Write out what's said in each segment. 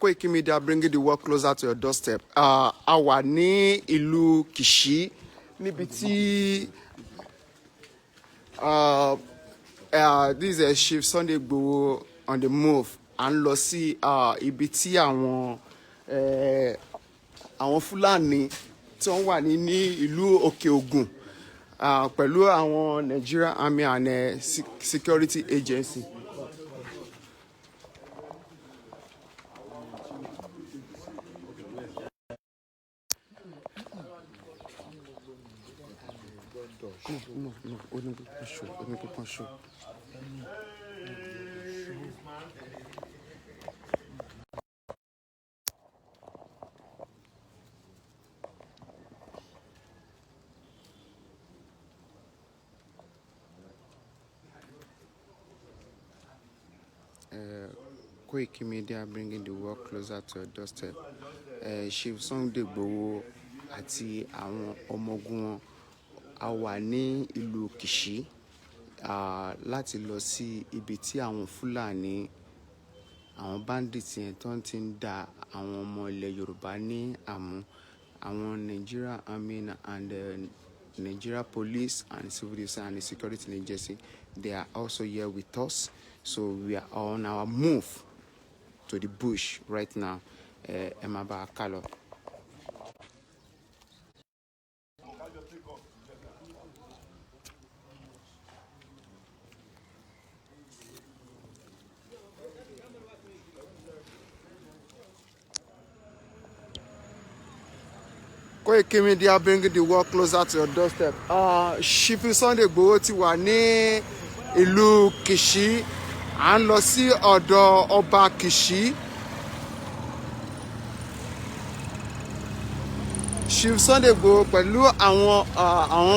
Koiki Media bringing the world closer to your doorstep. A wà ní ìlú Kishi níbi tí this is Chief Sunday Igboho on the move. À ń lọ sí ibi tí àwọn Fulani tí wọ́n wà ní ìlú Òkè Ògùn pẹ̀lú àwọn Nigeria Army and Security Agency. No, only people show. Koiki Media bringing the world closer to your doorstep. Chief Sunday Igboho àti àwọn ọmọ ogun wọn a wà ní ìlú Kishi láti lọ sí ibi tí àwọn Fúlàní àwọn bandits yẹn tó ti ń da àwọn ọmọ ilẹ̀ Yorùbá ní àmú. Àwọn Nigeria Army and Nigeria Police and Civil Defense and the Security Agency, they are also here with us. So we are on our move to the bush right now. Emaba Kalo. Koiki Media bringing the world closer to your doorstep. Chief Sunday Igboho ti wà ní ìlú Kishi. À ń lọ sí ọ̀dọ̀ ọba Kishi. Chief Sunday Igboho pẹ̀lú àwọn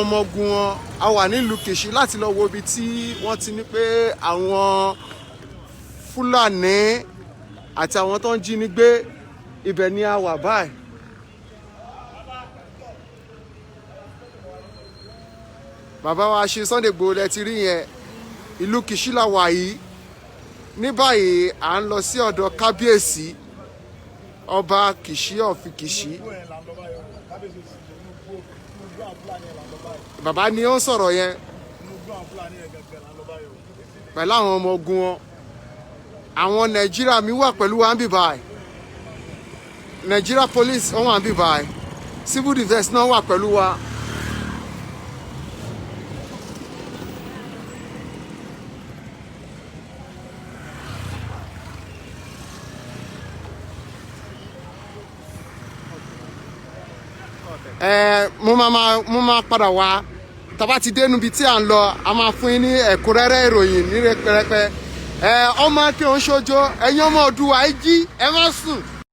ọmọ ogun wọn a wà nílùú Kishi láti lọ wo ibi tí wọ́n ti ní pé àwọn Fúlàní àti àwọn tó ń jí ní gbé ibẹ̀ ni a wà báyìí. Bàbá wa Chief Sunday Igboho lẹ ti rí yẹn, ìlú Kishi la wà yìí. Ní báyìí à ń lọ sí ọ̀dọ̀ kábíyèsí ọba Kishi of Kishi. Bàbá ni ó ń sọ̀rọ̀ yẹn pẹ̀lú àwọn ọmọ ogun wọn. Àwọn Nàìjíríà mi wà pẹ̀lú wa ń bì báyìí. Nigeria Police wọ́n wà ń bì báyìí. Civil Defense náà wà pẹ̀lú wa. Mo máa padà wá tá bá ti dé níbi tí à ń lọ a máa fún yín ní ẹ̀kúnrẹ́rẹ́ ìròyìn ní rẹpẹrẹpẹ. Ọmọ kí òun ṣojo ẹ̀yin ọmọ Oòduà ẹ jí ẹ má sùn.